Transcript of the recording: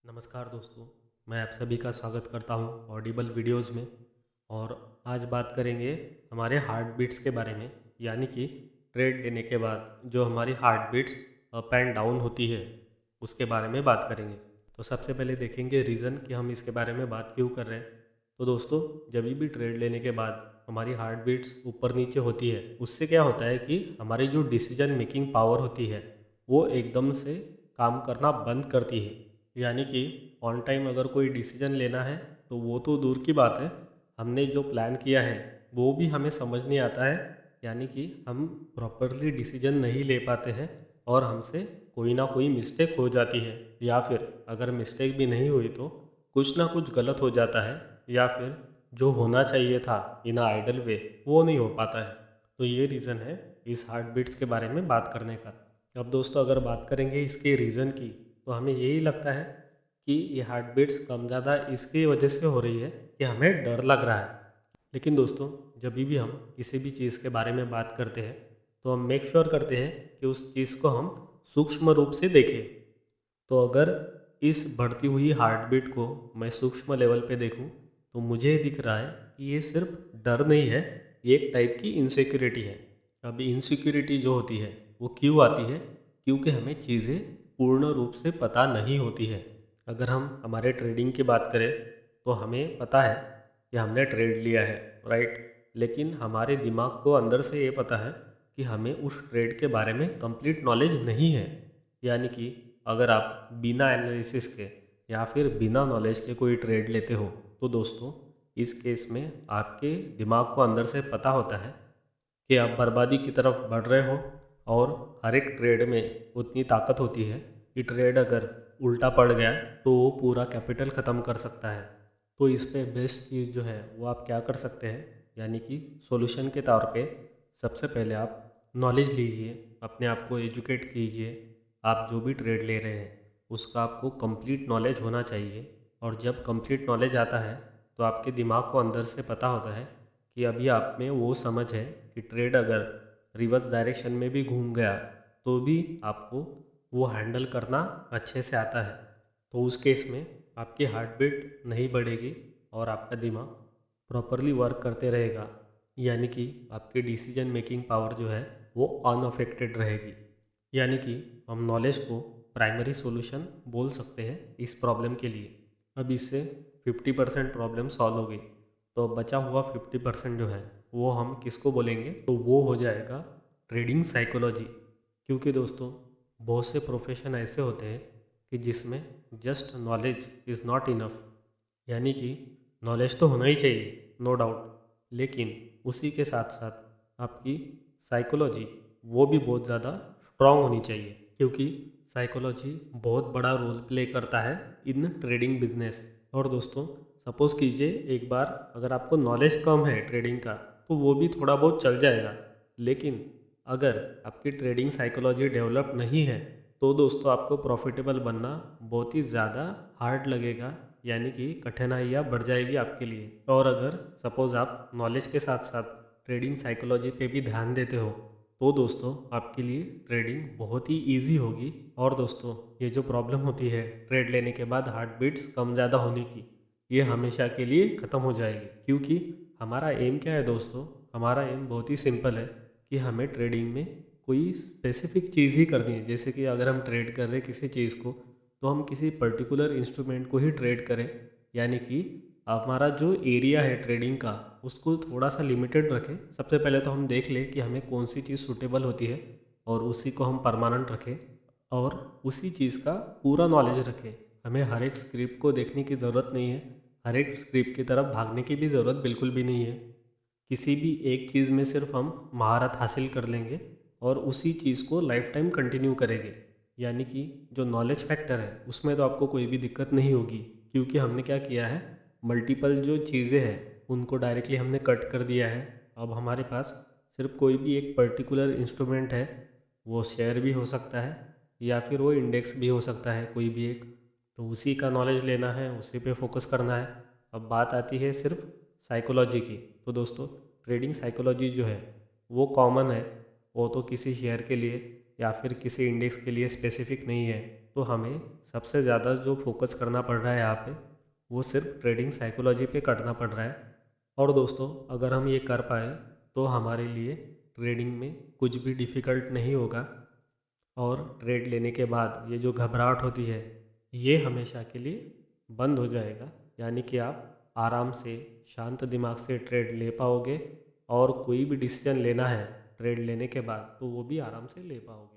नमस्कार दोस्तों, मैं आप सभी का स्वागत करता हूं ऑडिबल वीडियोस में। और आज बात करेंगे हमारे हार्ट बीट्स के बारे में। यानी कि ट्रेड लेने के बाद जो हमारी heart beats up and down होती है उसके बारे में बात करेंगे। तो सबसे पहले देखेंगे रीज़न कि हम इसके बारे में बात क्यों कर रहे हैं। तो दोस्तों, जब भी ट्रेड लेने के बाद हमारी हार्ट बीट्स ऊपर नीचे होती है, उससे क्या होता है कि हमारी जो डिसीजन मेकिंग पावर होती है वो एकदम से काम करना बंद करती है। यानी कि ऑन टाइम अगर कोई डिसीजन लेना है तो वो तो दूर की बात है, हमने जो प्लान किया है वो भी हमें समझ नहीं आता है। यानी कि हम प्रॉपरली डिसीजन नहीं ले पाते हैं और हमसे कोई ना कोई मिस्टेक हो जाती है, या फिर अगर मिस्टेक भी नहीं हुई तो कुछ ना कुछ गलत हो जाता है, या फिर जो होना चाहिए था इन आइडल वे वो नहीं हो पाता है। तो ये रीज़न है इस हार्ट बीट्स के बारे में बात करने का। अब दोस्तों, अगर बात करेंगे इसके रीज़न की, तो हमें यही लगता है कि ये हार्ट बीट्स कम ज़्यादा इसकी वजह से हो रही है कि हमें डर लग रहा है। लेकिन दोस्तों, जब भी हम किसी भी चीज़ के बारे में बात करते हैं तो हम मेक श्योर करते हैं कि उस चीज़ को हम सूक्ष्म रूप से देखें। तो अगर इस बढ़ती हुई हार्ट बीट को मैं सूक्ष्म लेवल पे देखूं तो मुझे दिख रहा है कि ये सिर्फ डर नहीं है, ये एक टाइप की इनसिक्योरिटी है। अब इनसिक्योरिटी जो होती है वो क्यों आती है? क्योंकि हमें चीज़ें पूर्ण रूप से पता नहीं होती है। अगर हम हमारे ट्रेडिंग की बात करें तो हमें पता है कि हमने ट्रेड लिया है, राइट। लेकिन हमारे दिमाग को अंदर से ये पता है कि हमें उस ट्रेड के बारे में कंप्लीट नॉलेज नहीं है। यानी कि अगर आप बिना एनालिसिस के या फिर बिना नॉलेज के कोई ट्रेड लेते हो तो दोस्तों, इस केस में आपके दिमाग को अंदर से पता होता है कि आप बर्बादी की तरफ बढ़ रहे हो। और हर एक ट्रेड में उतनी ताकत होती है कि ट्रेड अगर उल्टा पड़ गया तो वो पूरा कैपिटल ख़त्म कर सकता है। तो इस पे बेस्ट चीज़ जो है वो आप क्या कर सकते हैं, यानी कि सॉल्यूशन के तौर पे सबसे पहले आप नॉलेज लीजिए, अपने आप को एजुकेट कीजिए। आप जो भी ट्रेड ले रहे हैं उसका आपको कंप्लीट नॉलेज होना चाहिए। और जब कंप्लीट नॉलेज आता है तो आपके दिमाग को अंदर से पता होता है कि अभी आप में वो समझ है कि ट्रेड अगर रिवर्स डायरेक्शन में भी घूम गया तो भी आपको वो हैंडल करना अच्छे से आता है। तो उस केस में आपकी हार्ट बीट नहीं बढ़ेगी और आपका दिमाग प्रॉपरली वर्क करते रहेगा। यानी कि आपकी डिसीजन मेकिंग पावर जो है वो अनअफेक्टेड रहेगी। यानी कि हम नॉलेज को प्राइमरी सॉल्यूशन बोल सकते हैं इस प्रॉब्लम के लिए। अब इससे 50% प्रॉब्लम सॉल्व हो गई, तो बचा हुआ 50% जो है वो हम किसको बोलेंगे? तो वो हो जाएगा ट्रेडिंग साइकोलॉजी। क्योंकि दोस्तों, बहुत से प्रोफेशन ऐसे होते हैं कि जिसमें just knowledge is not enough. यानी कि नॉलेज तो होना ही चाहिए, नो डाउट, लेकिन उसी के साथ साथ आपकी साइकोलॉजी वो भी बहुत ज़्यादा स्ट्रांग होनी चाहिए। क्योंकि साइकोलॉजी बहुत बड़ा रोल प्ले करता है इन ट्रेडिंग बिजनेस। और दोस्तों, सपोज़ कीजिए एक बार अगर आपको नॉलेज कम है ट्रेडिंग का तो वो भी थोड़ा बहुत चल जाएगा। लेकिन अगर आपकी ट्रेडिंग साइकोलॉजी डेवलप नहीं है तो दोस्तों, आपको प्रॉफिटेबल बनना बहुत ही ज़्यादा हार्ड लगेगा। यानी कि कठिनाइयाँ बढ़ जाएगी आपके लिए। और अगर सपोज़ आप नॉलेज के साथ साथ ट्रेडिंग साइकोलॉजी पे भी ध्यान देते हो तो दोस्तों, आपके लिए ट्रेडिंग बहुत ही ईजी होगी। और दोस्तों, ये जो प्रॉब्लम होती है ट्रेड लेने के बाद हार्ट बीट्स कम ज़्यादा होने की, ये हमेशा के लिए ख़त्म हो जाएगी। क्योंकि हमारा एम क्या है दोस्तों? हमारा एम बहुत ही सिंपल है कि हमें ट्रेडिंग में कोई स्पेसिफिक चीज़ ही करनी है। जैसे कि अगर हम ट्रेड कर रहे हैं किसी चीज़ को, तो हम किसी पर्टिकुलर इंस्ट्रूमेंट को ही ट्रेड करें। यानी कि हमारा जो एरिया है ट्रेडिंग का उसको थोड़ा सा लिमिटेड रखें। सबसे पहले तो हम देख लें कि हमें कौन सी चीज़ सूटेबल होती है और उसी को हम परमानेंट रखें। और उसी चीज़ का पूरा नॉलेज रखें। हमें हर एक स्क्रिप्ट को देखने की ज़रूरत नहीं है, हर एक स्क्रिप्ट की तरफ भागने की भी ज़रूरत बिल्कुल भी नहीं है। किसी भी एक चीज़ में सिर्फ हम महारत हासिल कर लेंगे और उसी चीज़ को लाइफ टाइम कंटिन्यू करेंगे। यानी कि जो नॉलेज फैक्टर है उसमें तो आपको कोई भी दिक्कत नहीं होगी। क्योंकि हमने क्या किया है, मल्टीपल जो चीज़ें हैं उनको डायरेक्टली हमने कट कर दिया है। अब हमारे पास सिर्फ कोई भी एक पर्टिकुलर इंस्ट्रूमेंट है, वो शेयर भी हो सकता है या फिर वो इंडेक्स भी हो सकता है, कोई भी एक। तो उसी का नॉलेज लेना है, उसी पे फोकस करना है। अब बात आती है सिर्फ साइकोलॉजी की। तो दोस्तों, ट्रेडिंग साइकोलॉजी जो है वो कॉमन है। वो तो किसी शेयर के लिए या फिर किसी इंडेक्स के लिए स्पेसिफिक नहीं है। तो हमें सबसे ज़्यादा जो फोकस करना पड़ रहा है यहाँ पे वो सिर्फ ट्रेडिंग साइकोलॉजी पे करना पड़ रहा है। और दोस्तों अगर हम ये कर पाए तो हमारे लिए ट्रेडिंग में कुछ भी डिफ़िकल्ट नहीं होगा। और ट्रेड लेने के बाद ये जो घबराहट होती है ये हमेशा के लिए बंद हो जाएगा। यानी कि आप आराम से शांत दिमाग से ट्रेड ले पाओगे और कोई भी डिसीजन लेना है ट्रेड लेने के बाद तो वो भी आराम से ले पाओगे।